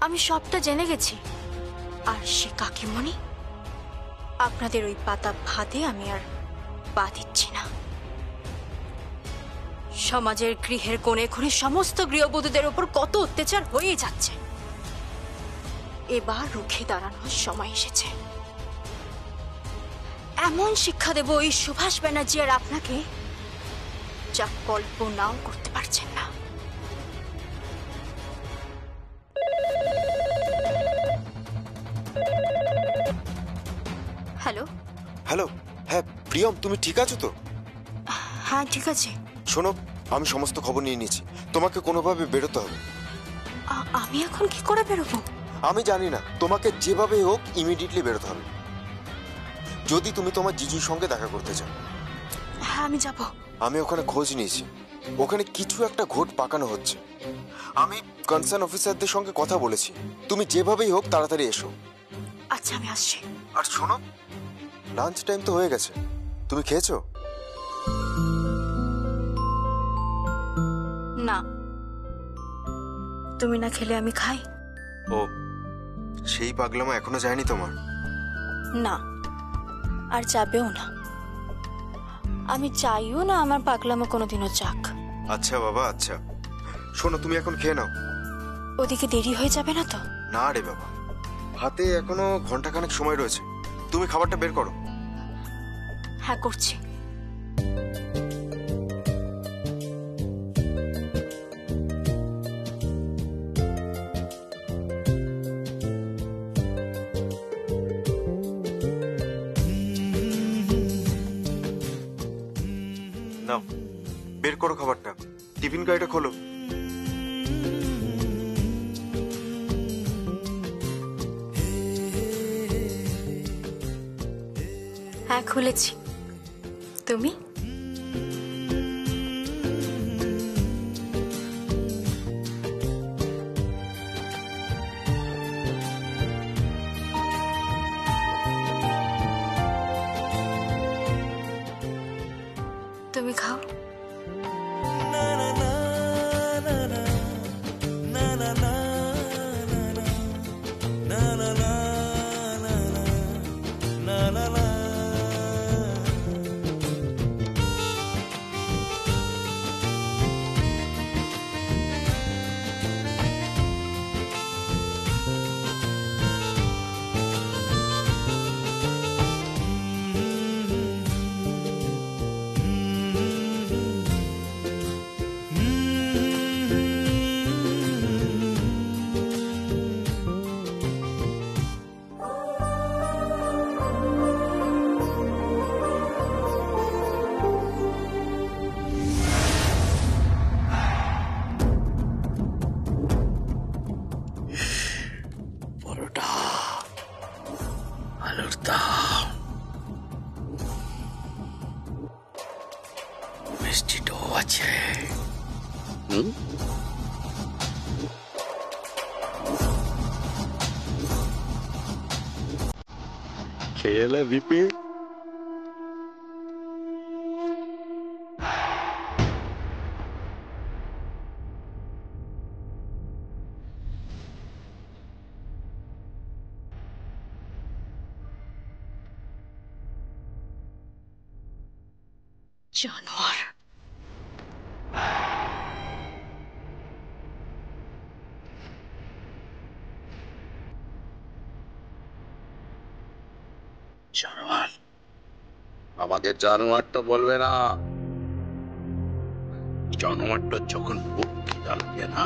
আমি সবটা জেনে গেছি। আর সে কাকিমণি, আপনাদের ওই পাতা ভাতে আমি আর পা দিচ্ছি না। সমাজের গৃহের কোণে কোণে সমস্ত গৃহবধূদের উপর কত অত্যাচার হয়ে যাচ্ছে, এবার রুখে দাঁড়ানোর সময় এসেছে। এমন শিক্ষা দেব এই সুভাষ ব্যানার্জি আর আপনাকে, যা কল্পনাও করতে পারছেন না। হ্যালো। হ্যালো। হ্যাঁ প্রিয়ম, তুমি ঠিক আছো তো? হ্যাঁ ঠিক আছে। শোনো, আমি সমস্ত খবর নিয়ে নিয়েছি, তোমাকে কোনোভাবে বেরোতে হবে। আমি এখন কি করে বেরোবো? আমি জানি না, তোমাকে যেভাবে হোক ইমিডিয়েটলি বেরোতে হবে, যদি তুমি তোমার জিজুর সঙ্গে দেখা করতে চাও। হ্যাঁ আমি যাব। আমি ওখানে খোঁজ নিয়েছি, ওখানে কিছু একটা ঘোট পাকানো হচ্ছে। আমি কনসার্ন অফিসারদের সঙ্গে কথা বলেছি, তুমি যেভাবেই হোক তাড়াতাড়ি এসো। আচ্ছা আমি আসছি। আর শোনো, লাঞ্চ টাইম তো হয়ে গেছে, তুমি খেয়েছো? না, তুমি না খেলে আমি খাই? ও, সেই পাগলামো এখনো যায়নি তোমার? না, আর যাবেও না। আমি চাইও না আমার পাগলামো কোনোদিনও যাক। আচ্ছা বাবা, আচ্ছা। শোনো, তুমি এখন খেয়ে নাও। ওদিকে দেরি হয়ে যাবে না তো? না রে বাবা, হাতে এখনো ঘন্টাখানেক সময় রয়েছে, তুমি খাবারটা বের করো। হ্যাঁ করছি। নাও, বের করো খাবারটা, টিফিন গাড়িটা খোলো। হ্যাঁ খুলেছি। তুমি? তুমি খাও। খেলে বিপি জানোয়ার। জানোয়ার, আমাকে জানোয়ার তো বলবে না। জানোয়ারটা যখন বুক খিদা লাগে না,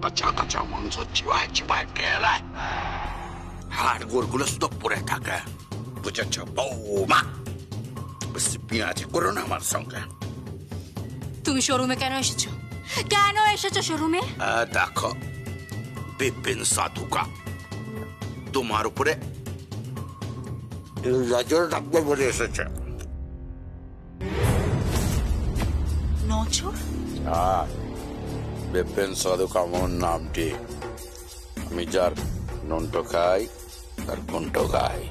কাঁচা কাঁচা মাংস চিবায় চিবায় খেয়ে হাড় গোড়গুলো তো পড়ে থাকে, বুঝেছ বৌমা? বেশি পেঁয়াজ করো না আমার সঙ্গে। তুমি শোরুমে কেন এসেছো? কেন এসেছো শোরুমে? দেখো, বিপিন সাধুকা তোমার উপরে নজর রাখবে বলে এসেছে। নজর? বিপিন সাধুকা আমার নামটি। আমি যার নন্ট খাই তার কণ্ঠ গাই,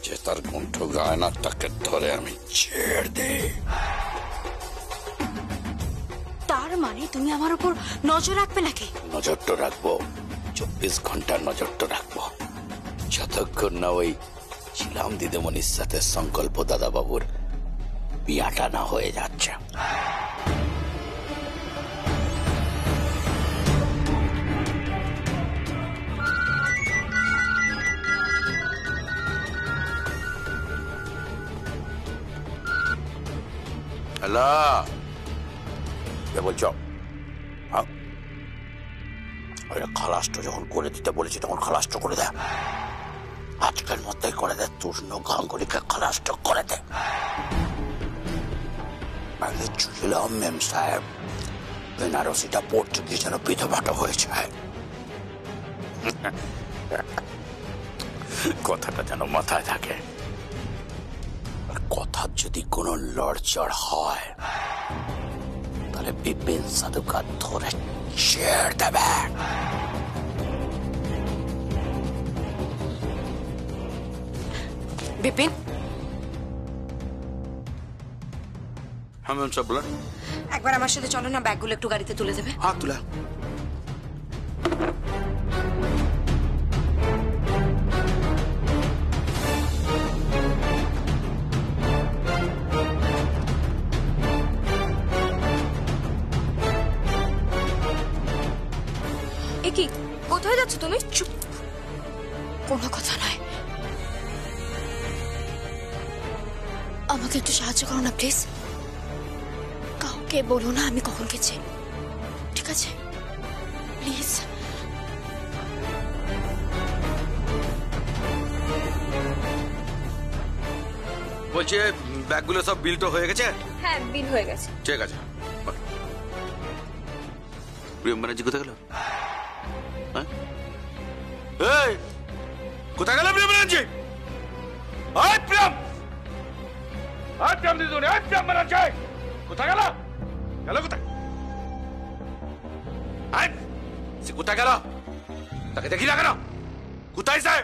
যে তার কণ্ঠ গায় না তাকে ধরে আমি ছেড়ে দিই। তার তার মানে তুমি আমার উপর নজর রাখবে নাকি? নজর তো রাখবো, 24 ঘন্টা নজর তো রাখবো, যতক্ষণ না ওই ছিলাম দিদিমণির সাথে সংকল্প দাদা বাবুর বিয়াটা না হয়ে যাচ্ছে। হ্যালো, কে বলছো? খালাসটা যখন করে দিতে বলেছি তখন খালাসটা করে দেয়, আজকের মধ্যেই করে দেয়। তৃষ্ণ গাঙ্গুলিকে খালাসটা করে দেয়। ছিলাম মেম সাহেব, বেনারসিটা পড়তে গিয়ে যেন বিধবাটা হয়েছে। কথাটা যেন মাথায় থাকে। আর কথার যদি কোনো লড়চড় হয় তাহলে বিপিন সাধুকা ধরে ছেড়ে দেবে। বিপিন, হ্যাঁ ম্যাম সাহেব বলেন। একবার আমার সাথে চলো না, ব্যাগগুলো একটু গাড়িতে তুলে দেবে। হাত তুলে। এ কি, কোথায় যাচ্ছ তুমি? চুপ, কোনো কথা নয়। আমাকে একটু সাহায্য করো না প্লিজ। কাউকে বলো না আমি কখন গেছি, ঠিক আছে? প্লিজ। বলছি ব্যাগগুলো সব বিল তো হয়ে গেছে? হ্যাঁ, বিল হয়ে গেছে। ঠিক আছে। প্রিয়ম ব্যানার্জি কোথায় গেল? এই কোথায় গেল প্রিয়ম ব্যানার্জি? আয় প্রিয়ম, আয় প্রিয়ম দিদি, আয় প্রিয়ম ব্যানার্জি কোথায় গেল? গেল কোথায়? আয়, সে কোথায় গেল? তাকে দেখি না কেন? কোথায় সে?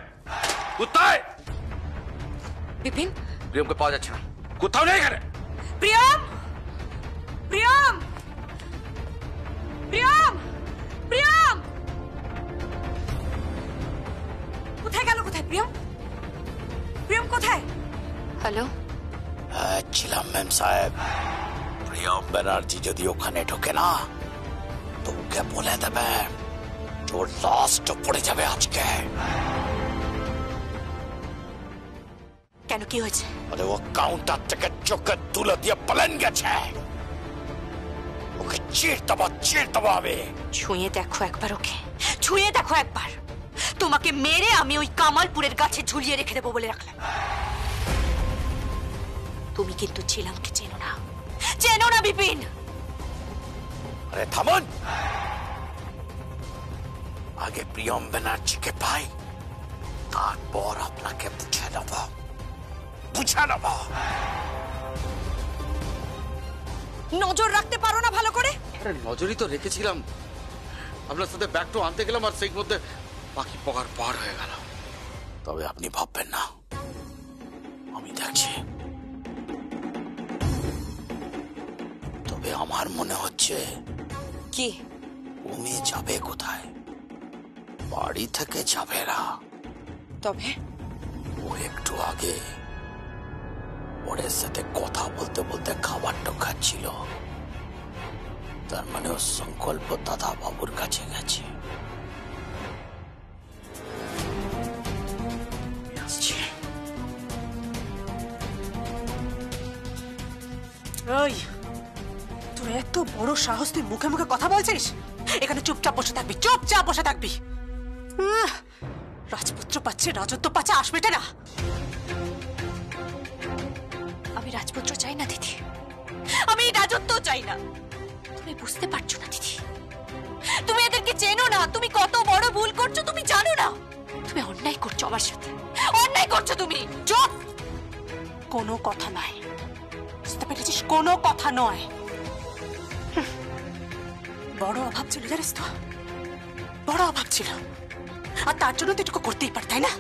কোথায়? বিপিন, প্রিয়মকে পাওয়া যাচ্ছে না, কোথাও নেই এখানে। প্রিয়ম, প্রিয়ম, প্রিয়ম, প্রিয়ম কোথায় গেল? কোথায় প্রিয়ম? প্রিয়ম কোথায়? হ্যালো, ছিলাম ম্যাম সাহেব। প্রিয়ম ব্যানার্জি যদি ওখানে ঢোকে না তো ওকে বলে দেবে তোর লাশটা পড়ে যাবে আজকে। কেন, কি হয়েছে? আরে ও কাউন্টার থেকে চোখে তুলে দিয়ে পালান গেছে। ওকে চির দেবো আমি। ছুঁয়ে দেখো একবার ওকে, ছুঁয়ে দেখো একবার। তোমাকে মেরে আমি ওই কামালপুরের গাছে ঝুলিয়ে রেখে দেবো বলে রাখলাম। তুমি কিন্তু ছিলামকে চেনো না, চেনো না বিপিন। আরে থামুন, আগে প্রিয়ম ব্যানার্জিকে পাই, তারপর আপনাকে বুঝে নেব, বুঝে নেব। নজর রাখতে পারো না ভালো করে? আরে নজরই তো রেখেছিলাম, আপনার সাথে ব্যাগটা আনতে গেলাম আর সেই মধ্যে বাকি পকার পার হয়ে গেল। তবে আপনি ভাববেন না, আমি দেখছি। তবে আমার মনে হচ্ছে কি? তুমি যাবে কোথায়? বাড়ি থেকে যাবে না। তবে ও একটু আগে ওর সাথে কথা বলতে বলতে খাবারটা খাচ্ছিল, তার মানে ও সংকল্প দাদা বাবুর কাছে গেছে। ওই, তোর এত বড় সাহস, তুই মুখে মুখে কথা বলছিস? এখানে চুপচাপ বসে থাকবি, চুপচাপ বসে থাকবি। রাজপুত্র পাচ্ছে, রাজত্ব পাচ্ছে, আসবে না। আমি রাজপুত্র চাই না দিদি, আমি রাজত্ব চাই না। তুমি বুঝতে পারছো না দিদি, তুমি এদেরকে চেনো না। তুমি কত বড় ভুল করছো তুমি জানো না। তুমি অন্যায় করছো আমার সাথে, অন্যায় করছো তুমি। চুপ, কোনো কথা নয়, বুঝতে পেরেছিস? কোনো কথা নয়। বড় অভাব ছিল জানিস তো, বড় অভাব ছিল, আর তার জন্য তো এটুকু করতেই পার, তাই না?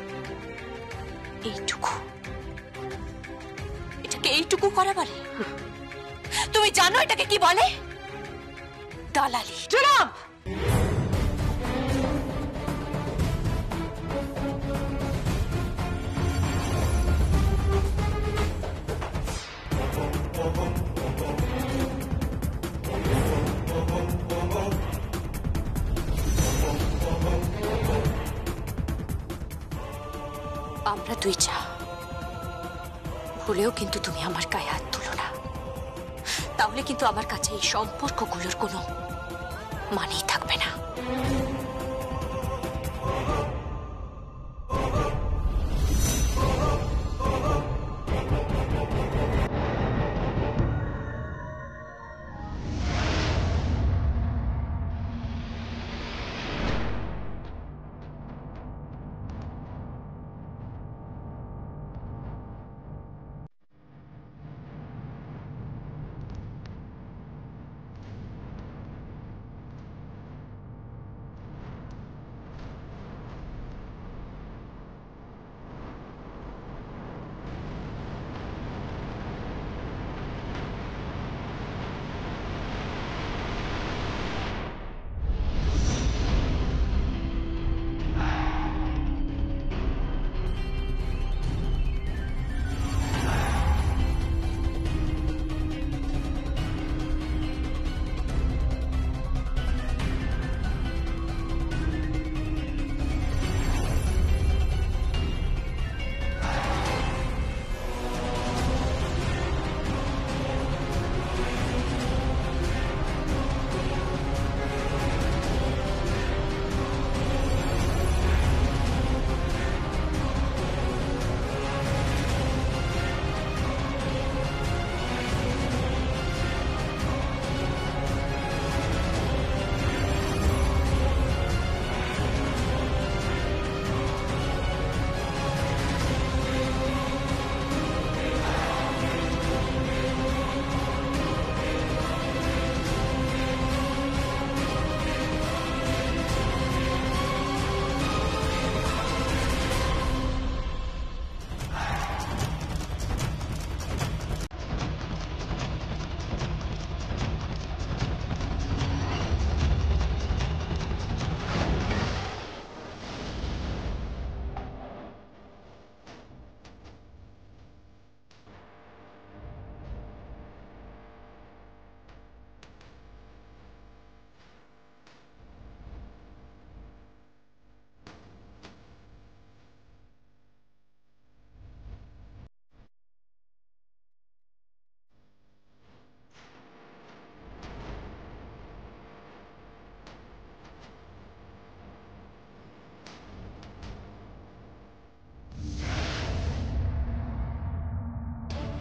এইটুকু, এটাকে এইটুকু করা বলে? তুমি জানো এটাকে কি বলে? দালালি। জনাব, আমরা দুই চা ভুলেও কিন্তু তুমি আমার গায়ে হাত তুলো না, তাহলে কিন্তু আমার কাছে এই সম্পর্কগুলোর কোনো মানেই থাকবে না।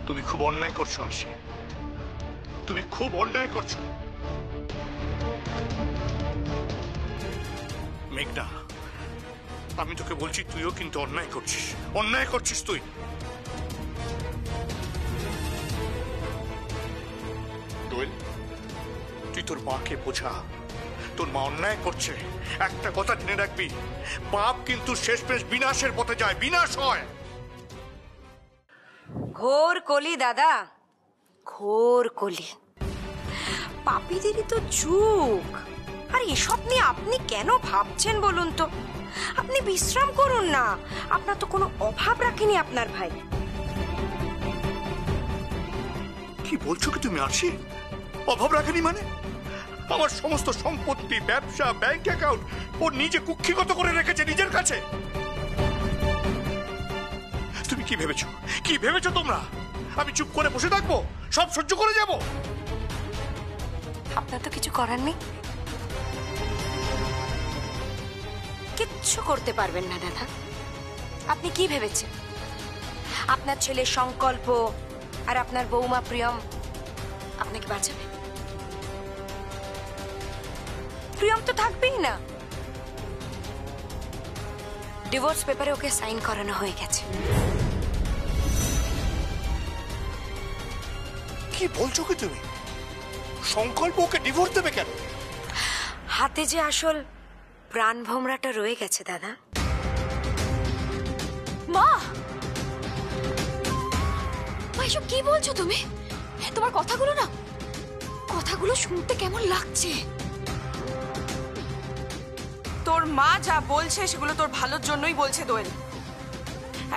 তুমি খুব অন্যায় করছো আরশি, তুমি খুব অন্যায় করছো। মেঘনা, আমি তোকে বলছি তুইও কিন্তু অন্যায় করছিস, অন্যায় করছিস তুই। তুই তোর মাকে বোঝা, তোর মা অন্যায় করছে। একটা কথা জেনে রাখবি, পাপ কিন্তু শেষমেশ বিনাশের পথে যায়, বিনাশ হয়। ঘোর কলি দাদা, ঘোর কলি। পাপীদেরই তো যুগ। আর এসব নিয়ে আপনি কেন ভাবছেন বলুন তো? আপনি বিশ্রাম করুন না, আপনার তো কোনো অভাব রাখেনি আপনার ভাই। কি বলছো কি তুমি আরশি? অভাব রাখেনি মানে? আমার সমস্ত সম্পত্তি, ব্যবসা, ব্যাংক অ্যাকাউন্ট ও নিজে কুক্ষিগত করে রেখেছে নিজের কাছে। তুমি কি ভেবেছো, কি ভেবেছো তোমরা? আমি চুপ করে বসে থাকবো, সব সহ্য করে যাব? আপনার তো কিছু করার নেই, কিচ্ছু করতে পারবেন না দাদা। আপনি কি ভেবেছেন আপনার ছেলের সংকল্প আর আপনার বৌমা প্রিয়ম আপনাকে বাঁচাবে? প্রিয়ম তো থাকবেই না। ডিভোর্স পেপারে ওকে সাইন করানো হয়ে গেছে। কি বলছো কি তুমি? সংকল্প ওকে ডিভোর্স দেবে কেন? হাতে যে আসল প্রাণ ভোমরাটা রয়ে গেছে দাদা। মা, মা এসব কি বলছো তুমি? তোমার কথাগুলো শুনতে কেমন লাগছে। তোর মা যা বলছে সেগুলো তোর ভালোর জন্যই বলছে দোয়েল।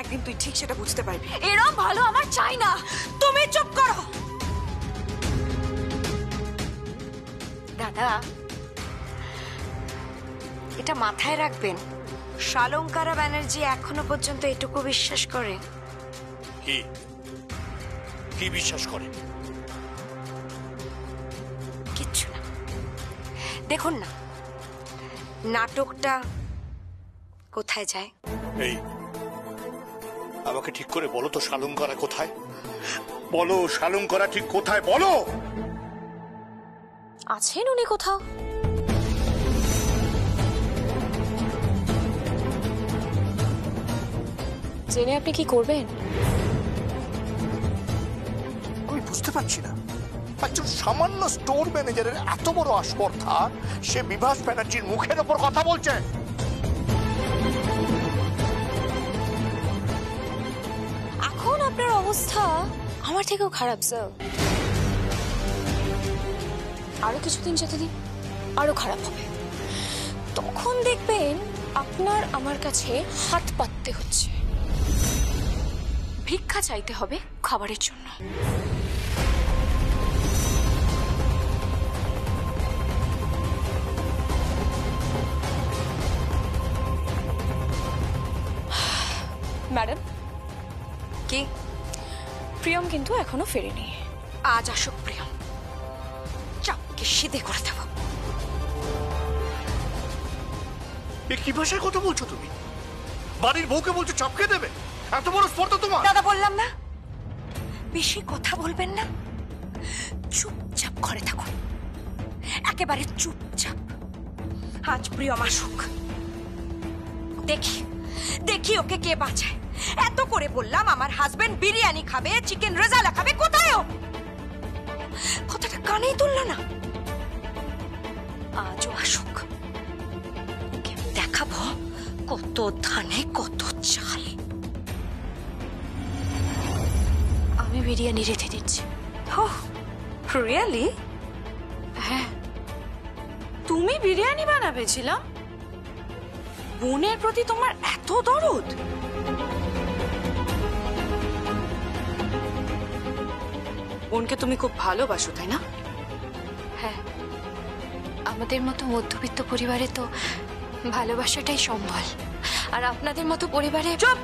একদিন তুই ঠিক সেটা বুঝতে পারবি। এরম ভালো আমার চাই না। তুমি চুপ করো। দাদা, এটা মাথায় রাখবেন, শালঙ্কারা ব্যানার্জি এখনো পর্যন্ত এটুকু বিশ্বাস করে। কি কি বিশ্বাস করে? কিচ্ছু না। দেখুন না নাটকটা কোথায় যায়। এই আমাকে ঠিক করে বলো তো, শালঙ্করা কোথায়? বলো, শালঙ্করা ঠিক কোথায় বলো। আছেন উনি কোথাও। জেনে আপনি কি করবেন? আমি বুঝতে পারছি না, একজন সামান্য স্টোর ম্যানেজারের এত বড় আস্পর্ধা, সে বিভাস ব্যানার্জির মুখের ওপর কথা বলছে। এখন আপনার অবস্থা আমার থেকেও খারাপ স্যার। আরো কিছুদিন যেতে দিন, আরো খারাপ হবে। তখন দেখবেন আপনার আমার কাছে হাত পাততে হচ্ছে, ভিক্ষা চাইতে হবে খাবারের জন্য। ম্যাডাম, কি? প্রিয়ম কিন্তু এখনো ফেরেনি। আজ আসুক প্রিয়ম, চাপকে সিধে করে দেব। এ কি ভাষায় কথা বলছো তুমি? বাড়ির বউকে বলছো চাপকে দেবে? এত বড় স্পর্ধা তোমার? দাদা বললাম না বেশি কথা বলবেন না, চুপচাপ ঘরে থাকুন, একেবারে চুপচাপ। আজ প্রিয়ম আসুক, দেখি দেখি ওকে কে বাঁচায়। এত করে বললাম আমার হাজবেন্ড বিরিয়ানি খাবে, চিকেন রেজালা খাবে, কোথায় ও? কথাটা কানেই তুলল না। আজও আসুক, ওকে দেখাবো কত ধানে কত চাল। আমি বিরিয়ানি রেখে দিচ্ছি। Oh really? হ্যাঁ, তুমি বিরিয়ানি বানাবেছিলাম? বোনের প্রতি তোমার এত দরদ? বোনকে তুমি খুব ভালোবাসো, তাই না? হ্যাঁ, আমাদের মতো মধ্যবিত্ত পরিবারে তো ভালোবাসাটাই সম্বল, আর আপনাদের মতো পরিবারে চুপ!